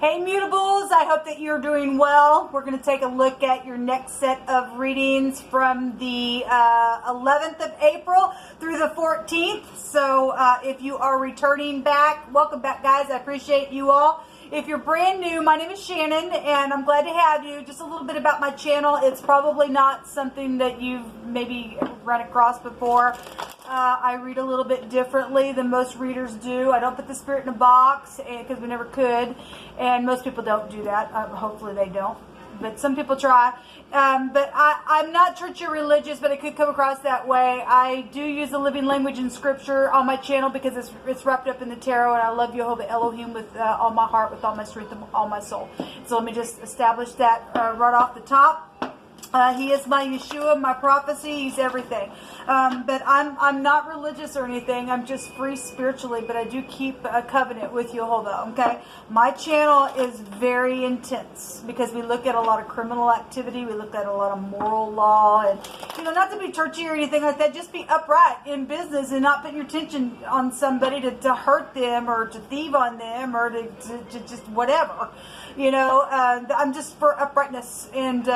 Hey Mutables, I hope that you're doing well. We're going to take a look at your next set of readings from the 11th of April through the 14th. So if you are returning back, welcome back guys. I appreciate you all. If you're brand new, my name is Shannon and I'm glad to have you. Just a little bit about my channel. It's probably not something that you've maybe run across before. I read a little bit differently than most readers do. I don't put the spirit in a box because we never could, and most people don't do that. Hopefully they don't, but some people try. But I'm not churchy or religious, but it could come across that way. I do use the living language in scripture on my channel because it's wrapped up in the tarot, and I love Jehovah Elohim with all my heart, with all my strength, and all my soul. So let me just establish that right off the top. He is my Yeshua, my prophecy. He's everything. But I'm not religious or anything. I'm just free spiritually, but I do keep a covenant with Jehovah, okay? My channel is very intense because we look at a lot of criminal activity. We look at a lot of moral law, and, you know, not to be churchy or anything like that. Just be upright in business and not put your attention on somebody to hurt them or to thieve on them or to just whatever. You know, I'm just for uprightness, and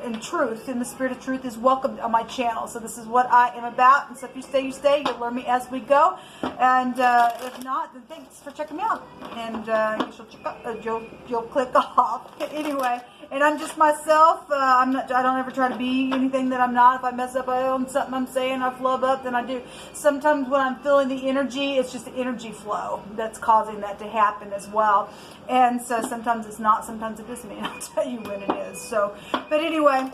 and truth, and the spirit of truth is welcomed on my channel. So this is what I am about, and so if you stay, you stay. You'll learn me as we go, and if not, then thanks for checking me out, and you'll click off anyway. And I'm just myself. I don't ever try to be anything that I'm not. If I mess up on something I'm saying, I flub up, then I do. Sometimes when I'm feeling the energy, it's just the energy flow that's causing that to happen as well. And so sometimes it's not, sometimes it is me. I'll tell you when it is. So, but anyway,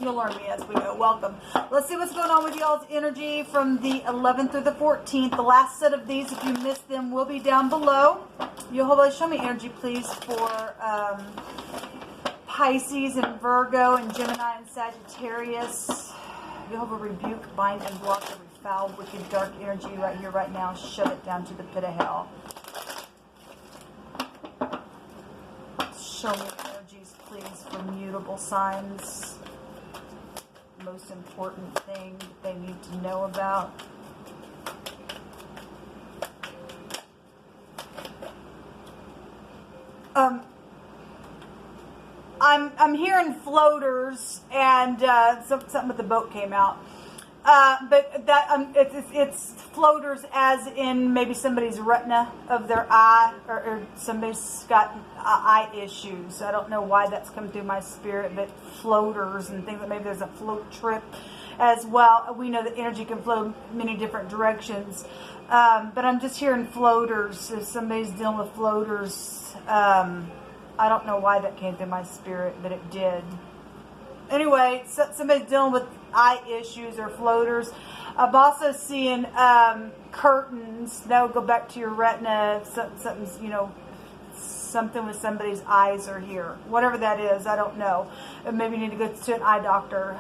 you'll learn me as we go. Welcome. Let's see what's going on with y'all's energy from the 11th through the 14th. The last set of these, if you missed them, will be down below. Jehovah, show me energy, please, for Pisces and Virgo and Gemini and Sagittarius. Jehovah, rebuke, bind, and block every foul, wicked, dark energy right here, right now. Shove it down to the pit of hell. Show me energies, please, for mutable signs. Most important thing that they need to know about. I'm hearing floaters, and something with the boat came out. But that it's floaters as in maybe somebody's retina of their eye, or somebody's got eye issues. I don't know why that's come through my spirit, but floaters and things, like maybe there's a float trip as well. We know that energy can flow many different directions, but I'm just hearing floaters. If somebody's dealing with floaters, I don't know why that came through my spirit, but it did. Anyway, somebody's dealing with eye issues or floaters. I'm also seeing curtains. That would go back to your retina. Something's, you know, something with somebody's eyes are here. Whatever that is, I don't know. Maybe you need to go to an eye doctor.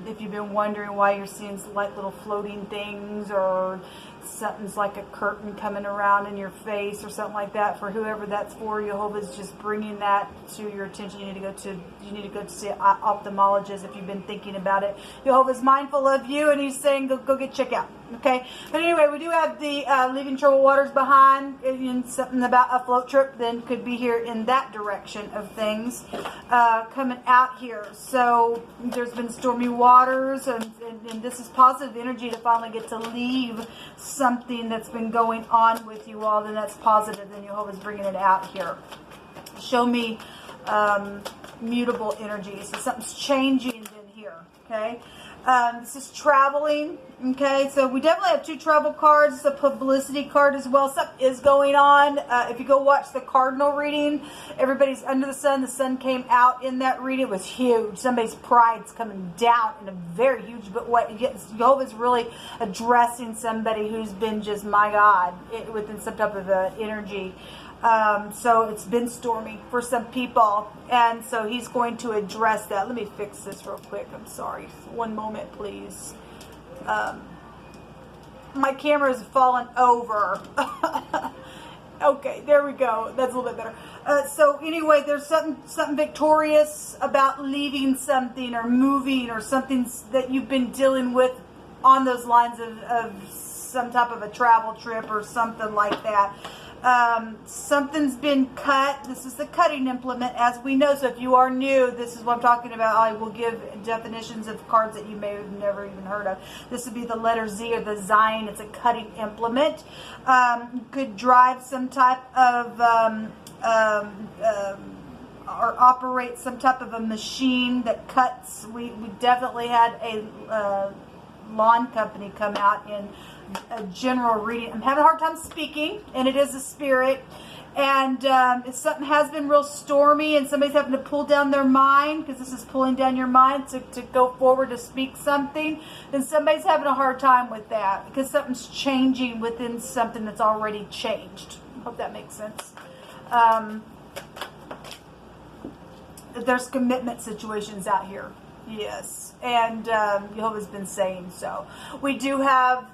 If you've been wondering why you're seeing like little floating things, or something's like a curtain coming around in your face or something like that, for whoever that's for, Jehovah's just bringing that to your attention. You need to go to see an ophthalmologist if you've been thinking about it. Jehovah's mindful of you, and he's saying go get checked out. Okay, but anyway, we do have the leaving troubled waters behind, and something about a float trip then could be here in that direction of things coming out here. So there's been stormy waters, and this is positive energy to finally get to leave something that's been going on with you all. Then that's positive. Then Jehovah's bringing it out here. Show me mutable energy. So something's changing in here. Okay. This is traveling. Okay, so we definitely have two travel cards. It's a publicity card as well. Something is going on. If you go watch the cardinal reading, everybody's under the sun. The sun came out in that reading. It was huge. Somebody's pride's coming down in a very huge way. Jehovah's really addressing somebody who's been just, my God, within some type of energy. So it's been stormy for some people, and so he's going to address that. Let me fix this real quick. I'm sorry. One moment, please. My camera is falling over. Okay, there we go. That's a little bit better. So anyway, there's something victorious about leaving something or moving or something that you've been dealing with on those lines of some type of a travel trip or something like that. Something's been cut. This is the cutting implement, as we know. So if you are new, this is what I'm talking about. I will give definitions of cards that you may have never even heard of. This would be the letter Z or the Zion. It's a cutting implement. Could drive some type of or operate some type of a machine that cuts. We definitely had a lawn company come out in a general reading. I'm having a hard time speaking, and it is a spirit. And if something has been real stormy and somebody's having to pull down their mind, because this is pulling down your mind to go forward to speak something, then somebody's having a hard time with that because something's changing within something that's already changed. I hope that makes sense. There's commitment situations out here. Yes. And Jehovah's been saying so. We do have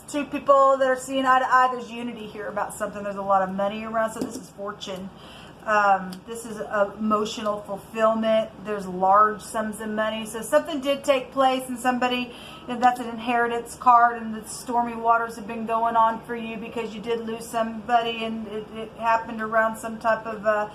two people that are seeing eye to eye. There's unity here about something. There's a lot of money around. So this is fortune. This is emotional fulfillment. There's large sums of money. So something did take place, and somebody, and that's an inheritance card, and the stormy waters have been going on for you because you did lose somebody, and it happened around some type of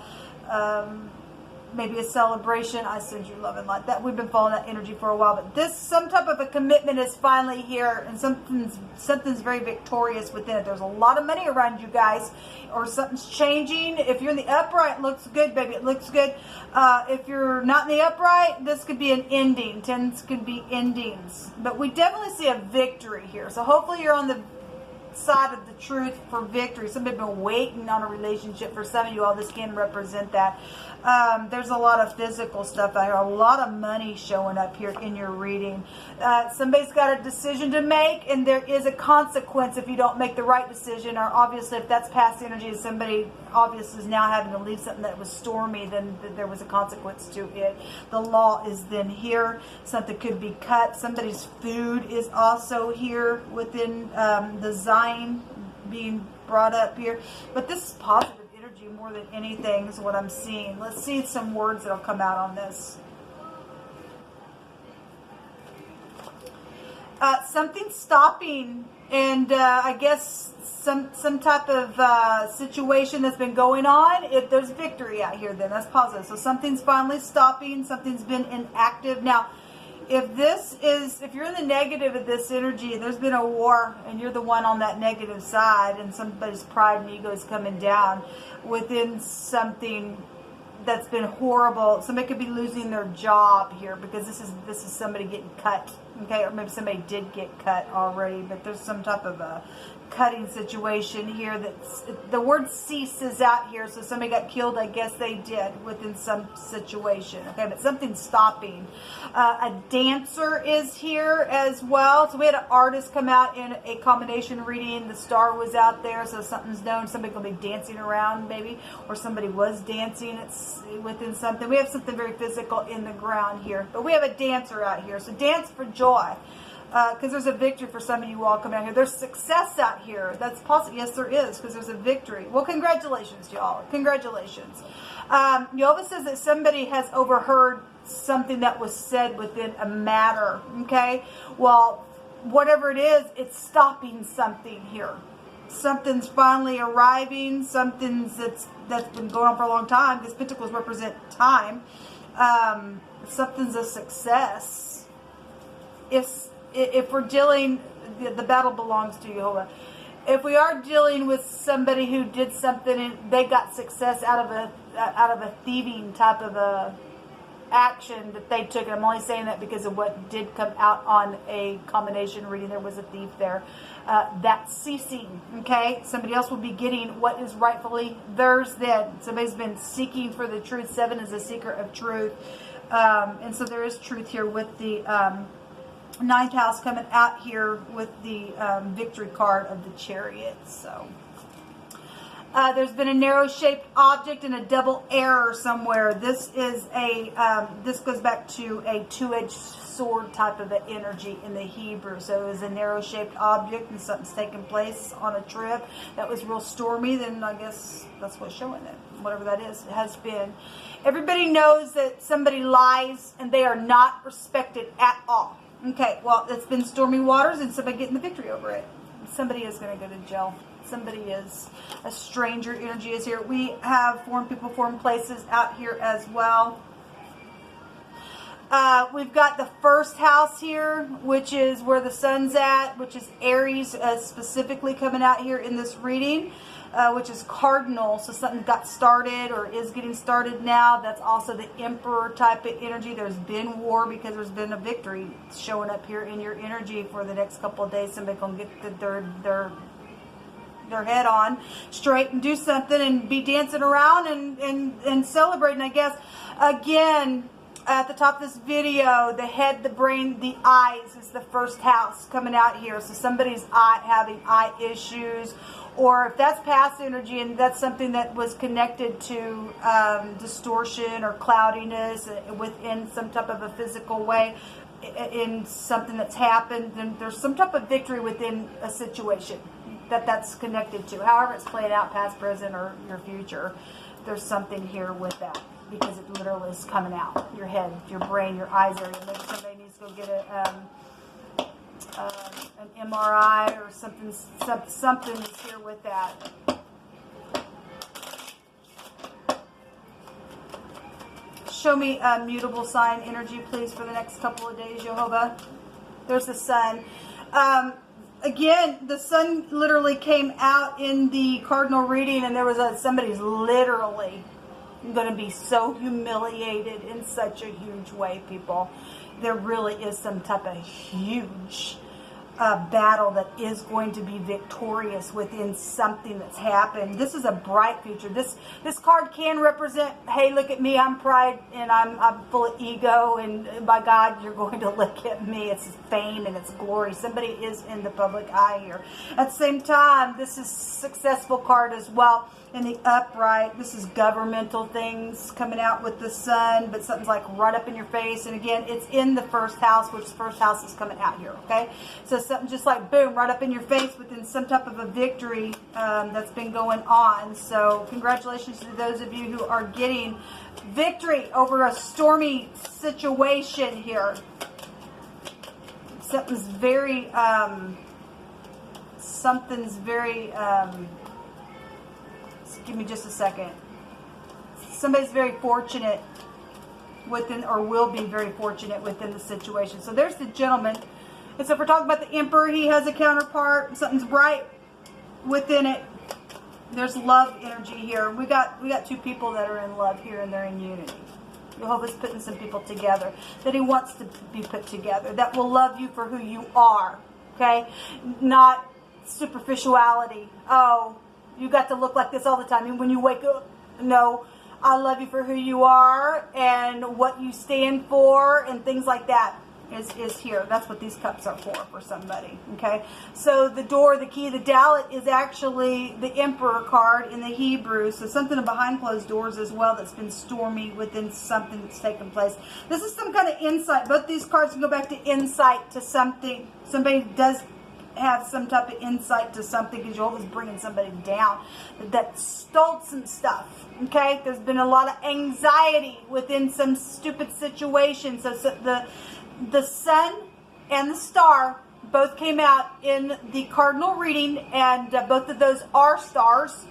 maybe a celebration. I send you love and light. That we've been following that energy for a while, but this, some type of a commitment is finally here, and something's very victorious within it. There's a lot of money around you guys, or something's changing. If you're in the upright, it looks good, baby. It looks good. If you're not in the upright, this could be an ending. Tens could be endings, but we definitely see a victory here. So hopefully you're on the side of the truth for victory. Somebody's been waiting on a relationship. For some of you all, this can represent that. There's a lot of physical stuff out here, a lot of money showing up here in your reading. Somebody's got a decision to make, and there is a consequence if you don't make the right decision, or obviously if that's past energy, somebody obviously is now having to leave something that was stormy, then there was a consequence to it. The law is then here. Something could be cut. Somebody's food is also here within the Zion being brought up here. But this is positive energy more than anything is what I'm seeing. Let's see some words that'll come out on this. Something stopping, and I guess some type of situation that's been going on. If there's victory out here, then that's positive. So something's finally stopping. Something's been inactive. Now, if you're in the negative of this energy, there's been a war, and you're the one on that negative side, and somebody's pride and ego is coming down within something that's been horrible. Somebody could be losing their job here because this is somebody getting cut. Okay, or maybe somebody did get cut already, but there's some type of a cutting situation here. That's the word cease is out here, so somebody got killed. I guess they did within some situation. Okay, but something's stopping. A dancer is here as well. So we had an artist come out in a combination reading. The star was out there, so something's known. Somebody gonna be dancing around maybe, or somebody was dancing. It's within something. We have something very physical in the ground here, but we have a dancer out here. So dance for joy. Because there's a victory for some of you all coming out here. There's success out here. That's possible. Yes, there is, because there's a victory. Well, congratulations, y'all. Congratulations. Jehovah says that somebody has overheard something that was said within a matter. Okay? Well, whatever it is, it's stopping something here. Something's finally arriving. Something's that's been going on for a long time, because pentacles represent time. Something's a success. If we're dealing, the battle belongs to Jehovah. If we are dealing with somebody who did something and they got success out of a thieving type of a action that they took, and I'm only saying that because of what did come out on a combination reading. There was a thief there. That's ceasing. Okay, somebody else will be getting what is rightfully theirs. Then somebody's been seeking for the truth. 7 is a seeker of truth, and so there is truth here with the 9th house coming out here with the victory card of the Chariot. So there's been a narrow-shaped object and a double error somewhere. This is this goes back to a two-edged sword type of an energy in the Hebrew. So it was a narrow-shaped object, and something's taking place on a trip that was real stormy. Then I guess that's what's showing it. Whatever that is, it has been. Everybody knows that somebody lies, and they are not respected at all. Okay, well, it's been stormy waters, and somebody getting the victory over it. Somebody is going to go to jail. Somebody is, a stranger energy is here. We have foreign people, foreign places out here as well. We've got the first house here, which is where the sun's at, which is Aries, specifically coming out here in this reading, which is cardinal. So something got started or is getting started now. That's also the emperor type of energy. There's been war because there's been a victory showing up here in your energy for the next couple of days. Somebody gonna get their head on straight and do something and be dancing around and celebrating, I guess. Again, at the top of this video, the head, the brain, the eyes is the first house coming out here. So somebody's having eye issues, or if that's past energy and that's something that was connected to distortion or cloudiness within some type of a physical way, in something that's happened, then there's some type of victory within a situation that's connected to. However it's played out, past, present, or your future, there's something here with that. Because it literally is coming out. Your head, your brain, your eyes area. Maybe somebody needs to go get an MRI or something. Something is here with that. Show me a mutable sign energy, please, for the next couple of days, Jehovah. There's the sun. Again, the sun literally came out in the cardinal reading, and there was somebody's literally going to be so humiliated in such a huge way, people. There really is some type of huge battle that is going to be victorious within something that's happened. This is a bright future. This card can represent, hey, look at me, I'm pride and I'm full of ego, and by God, you're going to look at me. It's fame and it's glory. Somebody is in the public eye here. At the same time, this is successful card as well. In the upright, this is governmental things coming out with the sun, but something's like right up in your face. And again, it's in the first house, which the first house is coming out here, okay? So something just like boom, right up in your face within some type of a victory that's been going on. So congratulations to those of you who are getting victory over a stormy situation here. Something's very, give me just a second. Somebody's very fortunate within, or will be very fortunate within the situation. So there's the gentleman. And so if we're talking about the emperor, he has a counterpart. Something's bright within it. There's love energy here. We got two people that are in love here, and they're in unity. Jehovah's putting some people together that he wants to be put together, that will love you for who you are, okay? Not superficiality. Oh, you got to look like this all the time. And when you wake up, no, I love you for who you are and what you stand for and things like that is here. That's what these cups are for somebody, okay? So the door, the key, the dalet is actually the emperor card in the Hebrew. So something behind closed doors as well that's been stormy within something that's taken place. This is some kind of insight. Both these cards can go back to insight to something. Somebody does have some type of insight to something because you're always bringing somebody down that stole some stuff, okay? There's been a lot of anxiety within some stupid situation. So the sun and the star both came out in the cardinal reading, and both of those are stars.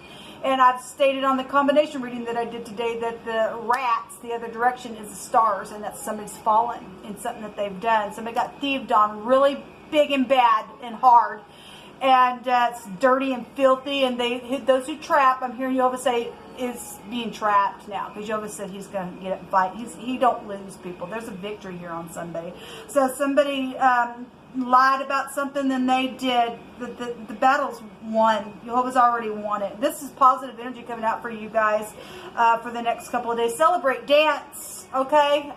And I've stated on the combination reading that I did today that the rats, the other direction, is the stars, and that somebody's fallen in something that they've done. Somebody got thieved on really big and bad and hard, and it's dirty and filthy, and those who trap, I'm hearing Jehovah say, is being trapped now, because Jehovah said he's going to get up and fight. He don't lose, people. There's a victory here on Sunday. So somebody lied about something, then they did. The battle's won. Jehovah's already won it. This is positive energy coming out for you guys for the next couple of days. Celebrate, dance, okay?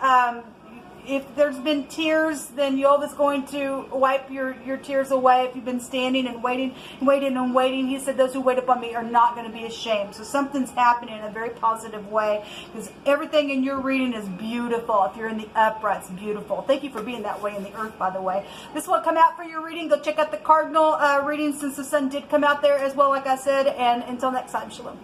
If there's been tears, then Jehovah's going to wipe your tears away. If you've been standing and waiting, he said, those who wait upon me are not going to be ashamed. So something's happening in a very positive way, because everything in your reading is beautiful. If you're in the upright, it's beautiful. Thank you for being that way in the earth, by the way. This will come out for your reading. Go check out the cardinal reading, since the sun did come out there as well, like I said. And until next time, shalom.